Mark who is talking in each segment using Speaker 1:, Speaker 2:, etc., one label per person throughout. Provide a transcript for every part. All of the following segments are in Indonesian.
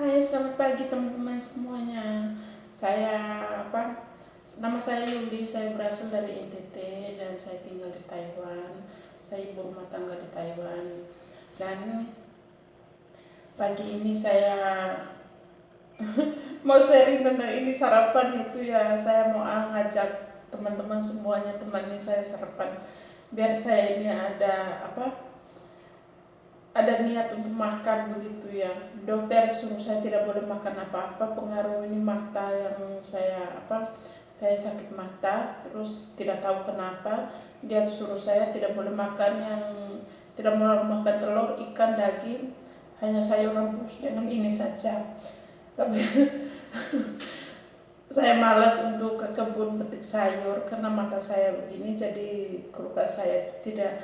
Speaker 1: Hai, selamat pagi teman-teman semuanya. Saya apa? Nama saya Yuli, saya berasal dari NTT dan saya tinggal di Taiwan. Saya ibu rumah tangga di Taiwan. Dan pagi ini saya mau sharing tentang ini sarapan itu ya. Saya mau ngajak teman-teman semuanya temani saya sarapan. Biar saya ini ada niat untuk makan begitu ya. Dokter suruh saya tidak boleh makan apa-apa, pengaruh ini mata yang saya sakit mata, terus tidak tahu kenapa dia suruh saya tidak boleh makan tidak boleh makan telur, ikan, daging, hanya sayuran terus dengan ini saja. Tapi saya malas untuk ke kebun petik sayur karena mata saya begini, jadi kulkas saya tidak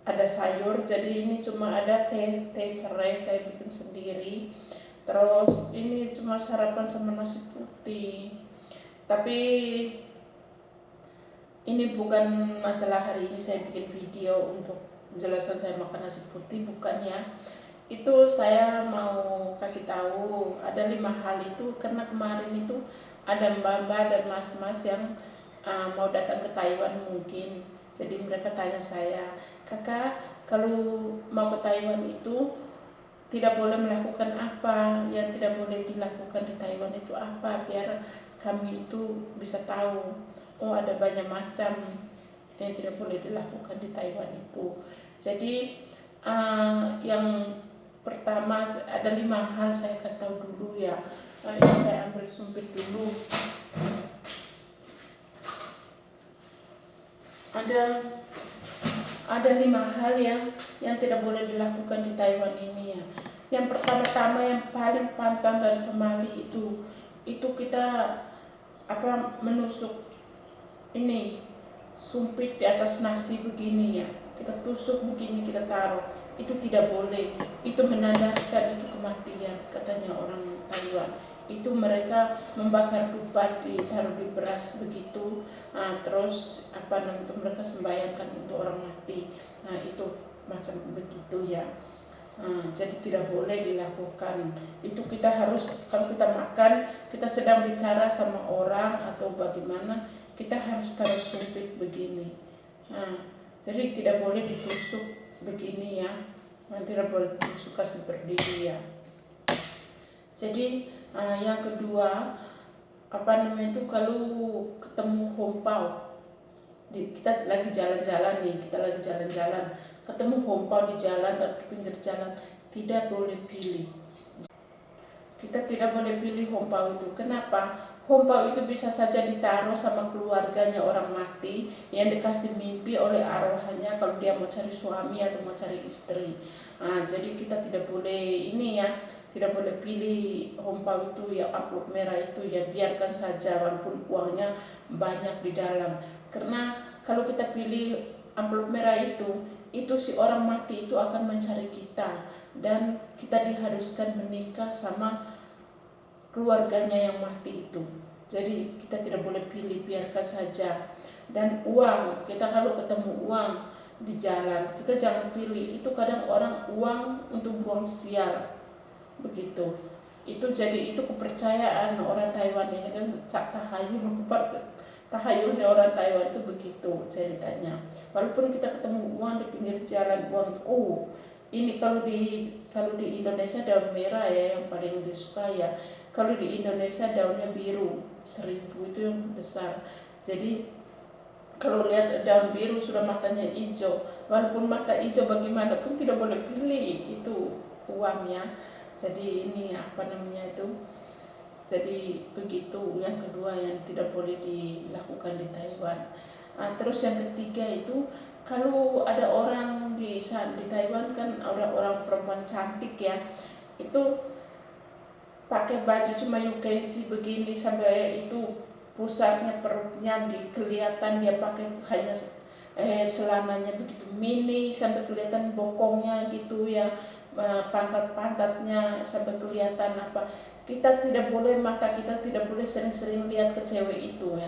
Speaker 1: ada sayur, jadi ini cuma ada teh serai saya bikin sendiri. Terus ini cuma sarapan sama nasi putih. Tapi ini bukan masalah hari ini saya bikin video untuk menjelaskan saya makan nasi putih, bukan ya. Itu saya mau kasih tahu ada 5 hal itu karena kemarin itu ada mbak-mbak dan mas-mas yang mau datang ke Taiwan mungkin. Jadi mereka tanya saya, kakak kalau mau ke Taiwan itu tidak boleh melakukan apa, yang tidak boleh dilakukan di Taiwan itu apa, biar kami itu bisa tahu, oh ada banyak macam yang tidak boleh dilakukan di Taiwan itu. Jadi yang pertama ada 5 hal saya kasih tahu dulu ya. Ini saya ambil sumpit dulu. Ada 5 hal yang tidak boleh dilakukan di Taiwan ini ya. Yang pertama-tama yang paling pantang dan pemali itu kita menusuk ini sumpit di atas nasi begini ya. Kita tusuk begini, kita taruh. Itu tidak boleh. Itu menandakan itu kematian katanya orang Taiwan. Itu mereka membakar dupa ditaruh di beras begitu. Terus mereka sembahyangkan untuk orang mati. Itu macam begitu ya. Jadi tidak boleh dilakukan. Itu kita harus, kalau kita makan, kita sedang bicara sama orang atau bagaimana, kita harus taruh sumpit begini. Jadi tidak boleh ditusuk begini ya. Tidak boleh ditusuk kasih berdiri ya. Jadi yang kedua kalau ketemu hompau, kita lagi jalan-jalan, ketemu hompau di jalan atau di pinggir jalan, tidak boleh pilih. Kita tidak boleh pilih hompau itu. Kenapa? Hompau itu bisa saja ditaruh sama keluarganya orang mati yang dikasih mimpi oleh arwahnya kalau dia mau cari suami atau mau cari istri. Jadi kita tidak boleh tidak boleh pilih hompau itu ya, amplop merah itu ya, biarkan saja walaupun uangnya banyak di dalam. Karena kalau kita pilih amplop merah itu si orang mati itu akan mencari kita dan kita diharuskan menikah sama keluarganya yang mati itu. Jadi kita tidak boleh pilih, biarkan saja. Dan uang, kita kalau ketemu uang di jalan, kita jangan pilih. Itu kadang orang uang untuk buang sial begitu. Itu kepercayaan orang Taiwan ini kan, tahayulnya orang Taiwan itu begitu ceritanya. Walaupun kita ketemu uang di pinggir jalan, ini kalau di Indonesia daun merah ya yang paling disuka ya. Kalau di Indonesia daunnya biru, 1000 itu yang besar. Jadi kalau lihat daun biru sudah matanya hijau, walaupun mata hijau bagaimanapun tidak boleh pilih itu uangnya. Jadi ini jadi begitu yang kedua yang tidak boleh dilakukan di Taiwan. Terus yang ketiga itu kalau ada orang di Taiwan kan orang perempuan cantik ya, itu pakai baju cuma yukensi begini sampai itu pusatnya perutnya kelihatan, dia pakai hanya celananya begitu mini sampai kelihatan bokongnya gitu ya, pangkat pantatnya sampai kelihatan mata kita tidak boleh sering-sering lihat ke cewek itu ya.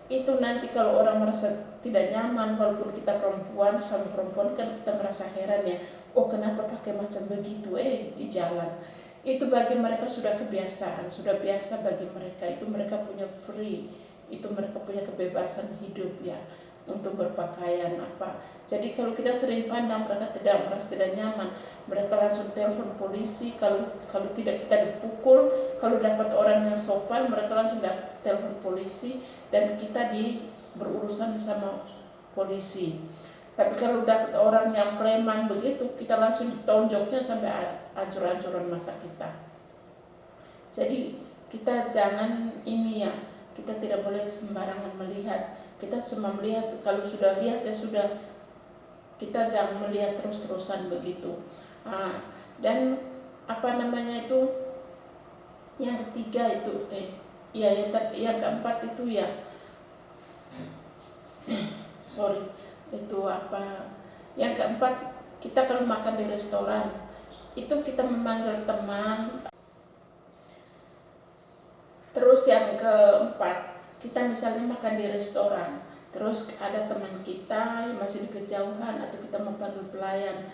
Speaker 1: Itu nanti kalau orang merasa tidak nyaman, walaupun kita perempuan sama perempuan kan kita merasa heran ya, kenapa pakai macam begitu di jalan. Itu bagi mereka sudah kebiasaan, sudah biasa bagi mereka. Itu mereka punya free, itu mereka punya kebebasan hidup ya untuk berpakaian apa. Jadi kalau kita sering pandang mereka tidak merasa tidak nyaman, mereka langsung telepon polisi. Kalau tidak kita dipukul, kalau dapat orang yang sopan mereka langsung telepon polisi dan kita berurusan sama polisi. Tapi kalau dapat orang yang preman begitu, kita langsung ditonjoknya sampai hancur-hancuran mata kita. Jadi kita jangan ini ya, kita tidak boleh sembarangan melihat. Kita cuma melihat, kalau sudah lihat ya sudah, kita jangan melihat terus-terusan begitu. Dan apa namanya itu, yang ketiga itu, yang keempat itu ya, itu apa? Yang keempat, kita kalau makan di restoran itu kita memanggil teman. Terus yang keempat, kita misalnya makan di restoran, terus ada teman kita yang masih di kejauhan atau kita mau panggil pelayan,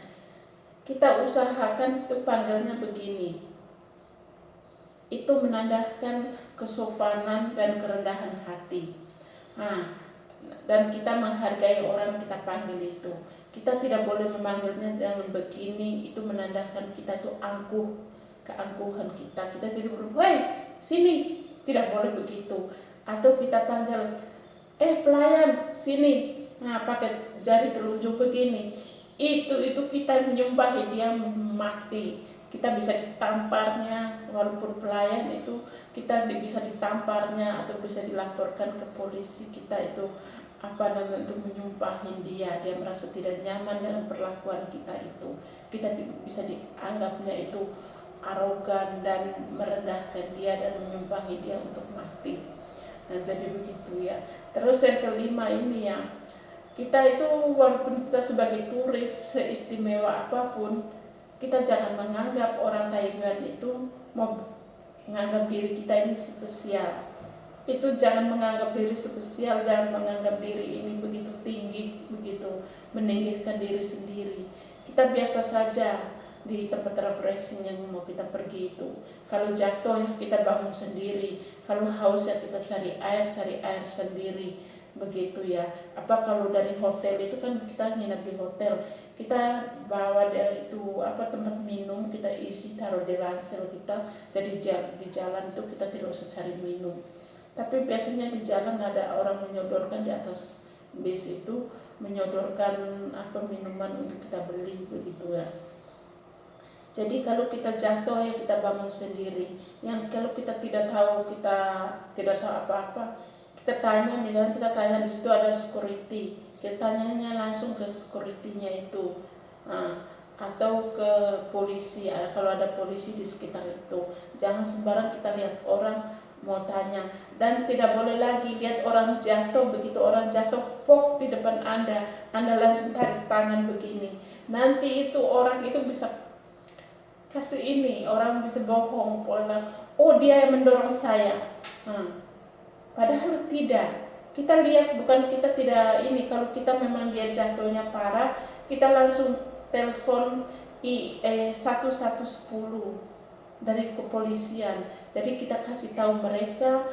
Speaker 1: kita usahakan tuh panggilnya begini. Itu menandakan kesopanan dan kerendahan hati. Dan kita menghargai orang kita panggil itu. Kita tidak boleh memanggilnya dengan begini, itu menandakan kita itu angkuh, keangkuhan kita. Kita tidak boleh, "Woi, sini." Tidak boleh begitu. Atau kita panggil, "Pelayan, sini." Pakai jari telunjuk begini. Itu kita menyumpahi dia mati. Kita bisa ditamparnya, walaupun pelayan itu kita bisa ditamparnya atau bisa dilaporkan ke polisi. Kita itu untuk menyumpahin dia merasa tidak nyaman dengan perlakuan kita itu. Kita bisa dianggapnya itu arogan dan merendahkan dia dan menyumpahi dia untuk mati. Nah, jadi begitu ya. Terus yang kelima ini ya, kita itu walaupun kita sebagai turis seistimewa apapun, kita jangan menganggap orang Taiwan itu mau menganggap diri kita ini spesial. Itu jangan menganggap diri spesial, jangan menganggap diri ini begitu tinggi, begitu meninggikan diri sendiri. Kita biasa saja di tempat refreshing yang mau kita pergi itu. Kalau jatuh ya kita bangun sendiri, kalau haus ya kita cari air sendiri, begitu ya. Kalau dari hotel itu kan kita nginap di hotel, kita bawa dari itu tempat minum, kita isi taruh di ransel kita. Jadi di jalan itu kita tidak usah cari minum. Tapi biasanya di jalan ada orang menyodorkan di atas bis itu, menyodorkan minuman untuk kita beli begitu ya. Jadi kalau kita jatuh ya kita bangun sendiri. Yang kalau kita tidak tahu apa-apa, kita tanya, misalnya kita tanya di situ ada security, kita tanyanya langsung ke security-nya itu, atau ke polisi. Kalau ada polisi di sekitar itu, jangan sembarang kita lihat orang mau tanya. Dan tidak boleh lagi lihat orang jatuh, begitu orang jatuh pok di depan Anda langsung tarik tangan begini. Nanti itu orang itu bisa kasih orang bisa bohong, oh dia yang mendorong saya. Padahal tidak. Kita lihat, bukan kita tidak kalau kita memang dia jatuhnya parah, kita langsung telepon 1110 dari kepolisian. Jadi kita kasih tahu mereka,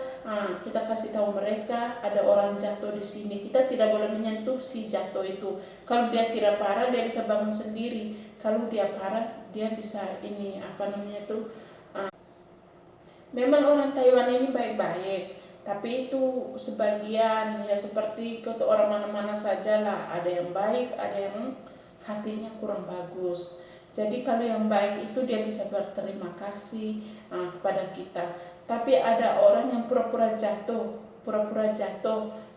Speaker 1: ada orang jatuh di sini. Kita tidak boleh menyentuh si jatuh itu. Kalau dia tidak parah, dia bisa bangun sendiri. Kalau dia parah, dia bisa memang orang Taiwan ini baik-baik, tapi itu sebagian ya, seperti orang mana-mana saja lah. Ada yang baik, ada yang hatinya kurang bagus. Jadi kalau yang baik itu dia bisa berterima kasih kepada kita. Tapi ada orang yang pura-pura jatuh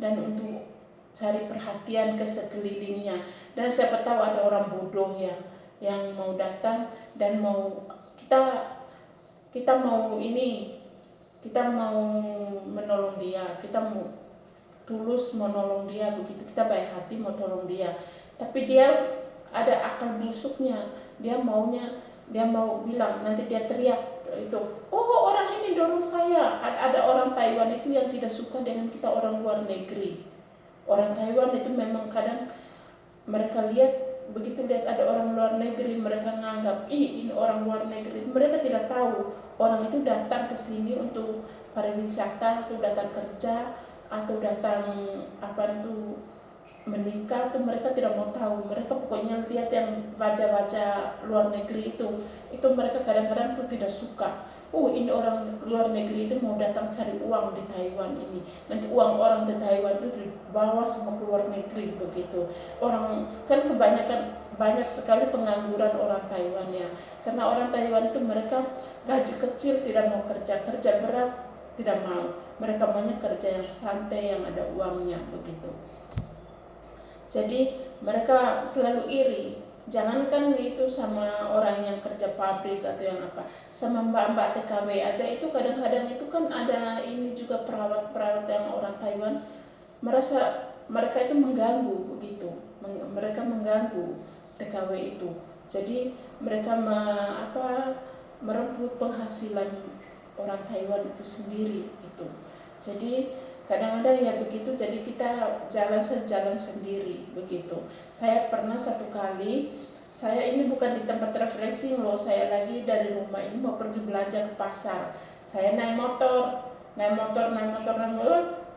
Speaker 1: dan untuk cari perhatian ke sekelilingnya. Dan siapa tahu ada orang bodoh yang mau datang dan mau kita mau menolong dia, kita mau tulus menolong dia begitu, kita baik hati mau tolong dia. Tapi dia ada akal busuknya, dia mau bilang, nanti dia teriak itu, oh orang ini dorong saya. Ada orang Taiwan itu yang tidak suka dengan kita orang luar negeri. Orang Taiwan itu memang kadang mereka lihat begitu lihat ada orang luar negeri, mereka menganggap ini orang luar negeri. Mereka tidak tahu orang itu datang ke sini untuk pariwisata atau datang kerja atau datang menikah, tuh mereka tidak mau tahu. Mereka pokoknya lihat yang wajah-wajah luar negeri itu mereka kadang-kadang tuh tidak suka. Ini orang luar negeri itu mau datang cari uang di Taiwan ini. Nanti uang orang di Taiwan itu dibawa semua ke luar negeri begitu. Orang kan kebanyakan banyak sekali pengangguran orang Taiwan ya. Karena orang Taiwan itu mereka gaji kecil, tidak mau kerja berat, tidak mau. Mereka maunya kerja yang santai, yang ada uangnya begitu. Jadi mereka selalu iri. Jangankan itu sama orang yang kerja pabrik atau yang apa, sama mbak-mbak TKW aja itu kadang-kadang itu kan ada ini juga perawat-perawat yang orang Taiwan merasa mereka itu mengganggu begitu. Mereka mengganggu TKW itu. Jadi mereka merebut penghasilan orang Taiwan itu sendiri itu. Jadi kadang-kadang ya begitu, jadi kita jalan sendiri begitu. Saya pernah satu kali, saya ini bukan di tempat refreshing loh, saya lagi dari rumah ini mau pergi belanja ke pasar. Saya naik motor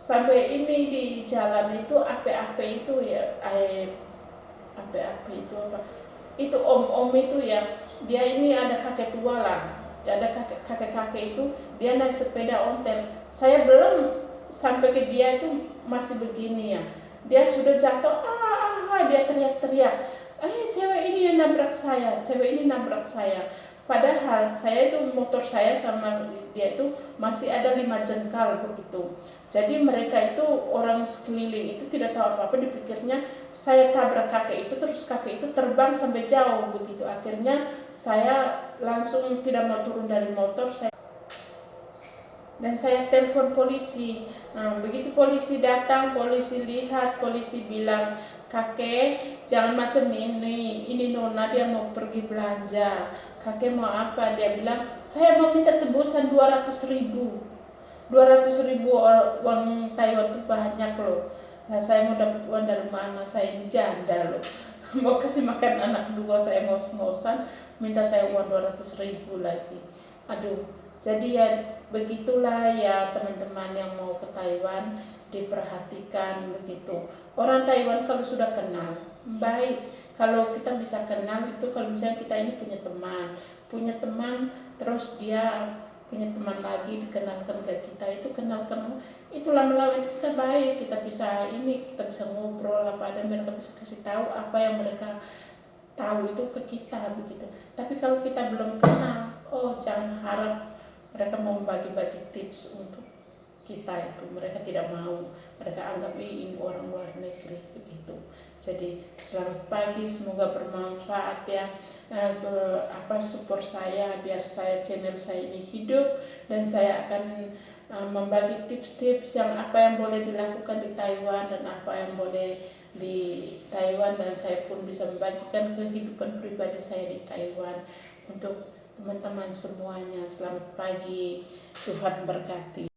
Speaker 1: sampai ini di jalan itu ape-ape itu ya, ape-ape itu apa? Itu om-om itu ya, dia ini ada kakek tua lah, ada kakek-kakek itu, dia naik sepeda ontel. Saya belum sampai ke dia itu masih begini ya, dia sudah jatuh, dia teriak-teriak, cewek ini nabrak saya. Padahal saya itu motor saya sama dia itu masih ada 5 jengkal begitu. Jadi mereka itu orang sekeliling itu tidak tahu apa-apa, dipikirnya saya tabrak kakek itu, terus kakek itu terbang sampai jauh begitu. Akhirnya saya langsung tidak mau turun dari motor, dan saya telepon polisi. Begitu polisi datang, polisi lihat, polisi bilang, kakek jangan macam ini nona dia mau pergi belanja, kakek mau apa? Dia bilang, saya mau minta tebusan 200.000 uang Taiwan itu banyak loh. Nah saya mau dapat uang dari mana? Saya ini janda loh, mau kasih makan anak 2, saya ngos-ngosan minta saya uang 200.000 lagi. Aduh, jadi ya begitulah ya teman-teman yang mau ke Taiwan, diperhatikan begitu. Orang Taiwan kalau sudah kenal baik, kalau kita bisa kenal itu, kalau misalnya kita ini punya teman terus dia punya teman lagi dikenalkan ke kita, itu kenal itu lama-lama itu kita baik, kita bisa ngobrol apa ada, mereka bisa kasih tahu apa yang mereka tahu itu ke kita begitu. Tapi kalau kita belum kenal, jangan harap mereka mau bagi-bagi tips untuk kita itu, mereka tidak mau, mereka anggap ini orang luar negeri begitu. Jadi selamat pagi, semoga bermanfaat ya. Support saya biar channel saya ini hidup, dan saya akan membagi tips-tips yang apa yang boleh dilakukan di Taiwan dan apa yang boleh di Taiwan, dan saya pun bisa membagikan kehidupan pribadi saya di Taiwan untuk teman-teman semuanya. Selamat pagi, Tuhan berkati.